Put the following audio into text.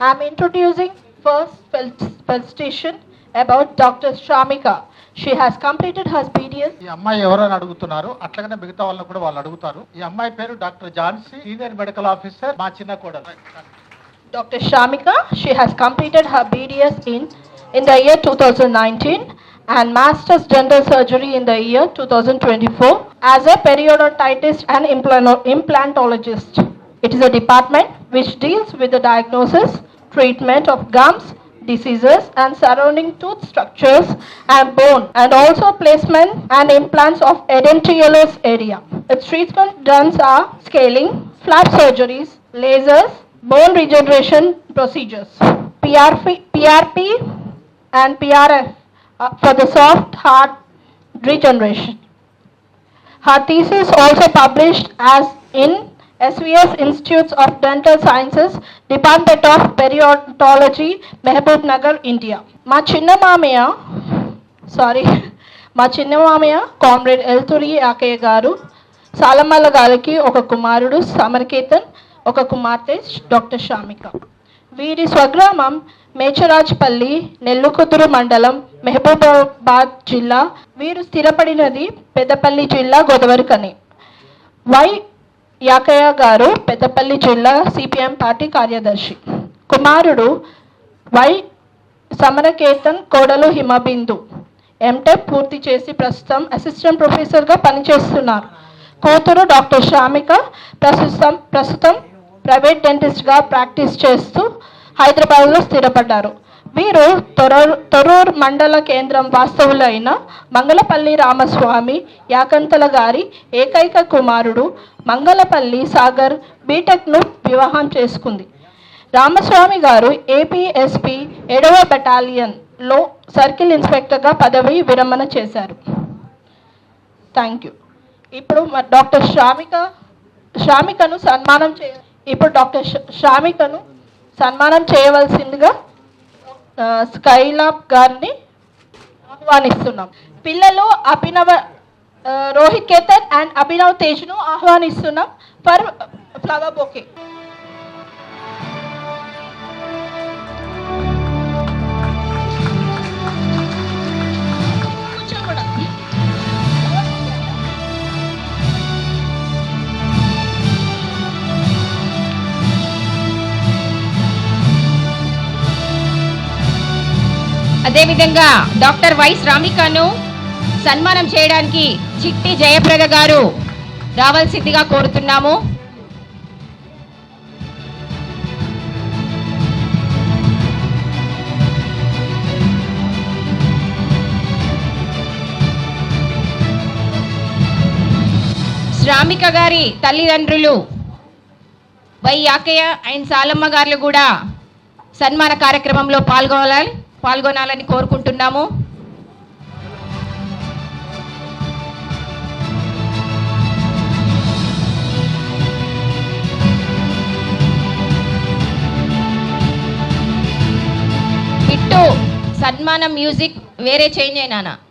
I'm introducing first felicitation about Dr. Shramika. She has completed her BDS. ఈ అమ్మాయి ఎవరైనా అడుగుతున్నారు, అట్లాగనే మిగతా వాళ్ళని కూడా వాళ్ళు అడుగుతారు. ఈ అమ్మాయి పేరు doctor Jhansi, senior medical officer, మా చిన్న కోడలు. Dr. Shramika, she has completed her BDS in the year 2019 and Master's General Surgery in the year 2024 as a periodontitis and implantologist. It is a department which deals with the diagnosis, treatment of gums, diseases and surrounding tooth structures and bone, and also placement and implants of edentulous area. Its treatment runs are scaling, flap surgeries, lasers, bone regeneration procedures, PRP and PRF for the soft hard regeneration. Her thesis also published as in SVS Institutes of Dental Sciences, Department of Periodontology, Mehboob Nagar, India. మా చిన్న మామయ్య comrade ఎల్తురి Yakaiah గారు, సాలమల్ల గారికి ఒక కుమారుడు సమరకేతన్, ఒక కుమార్తె doctor శ్రామిక. వీరి స్వగ్రామం మేచరాజ్పల్లి, నెల్లుకుదురు మండలం, మహబూబాబాద్ జిల్లా. వీరు స్థిరపడినది పెద్దపల్లి జిల్లా, గోదావరిఖని. వై యాకయ్య గారు పెద్దపల్లి జిల్లా సిపిఎం పార్టీ కార్యదర్శి. కుమారుడు వై సమరకేతన్, కోడలు హిమబిందు ఎంటెక్ పూర్తి చేసి ప్రస్తుతం అసిస్టెంట్ ప్రొఫెసర్గా పనిచేస్తున్నారు. కూతురు డాక్టర్ శ్రామిక ప్రస్తుతం ప్రైవేట్ డెంటిస్ట్గా ప్రాక్టీస్ చేస్తూ హైదరాబాద్లో స్థిరపడ్డారు. వీరు తొర్రూరు మండల కేంద్రం వాస్తవులైన మంగళపల్లి రామస్వామి యాకంతల గారి ఏకైక కుమారుడు. మంగళపల్లి సాగర్ బీటెక్ను వివాహం చేసుకుంది. రామస్వామి గారు ఏపీఎస్పీ 7వ బెటాలియన్లో సర్కిల్ ఇన్స్పెక్టర్గా పదవి విరమణ చేశారు. Thank you. ఇప్పుడు డాక్టర్ శ్రామికను సన్మానం చేయవలసిందిగా స్కైలాబ్ గారిని ఆహ్వానిస్తున్నాం. పిల్లలు రోహిత్ కేతన్ అండ్ అభినవ్ తేజ్ను ఆహ్వానిస్తున్నాం ఫర్ ఫ్లవర్ బొకే. అదేవిధంగా డాక్టర్ వై శ్రామికను సన్మానం చేయడానికి చిట్టి జయప్రద గారు రావాల్సిందిగా కోరుతున్నాము. శ్రామిక గారి తల్లిదండ్రులు వై యాకయ్య అండ్ సాలమ్మ గారు కూడా సన్మాన కార్యక్రమంలో పాల్గొనాలని కోరుకుంటున్నాము. బిట్టు సన్మానం మ్యూజిక్ వేరే చేంజ్ అయినా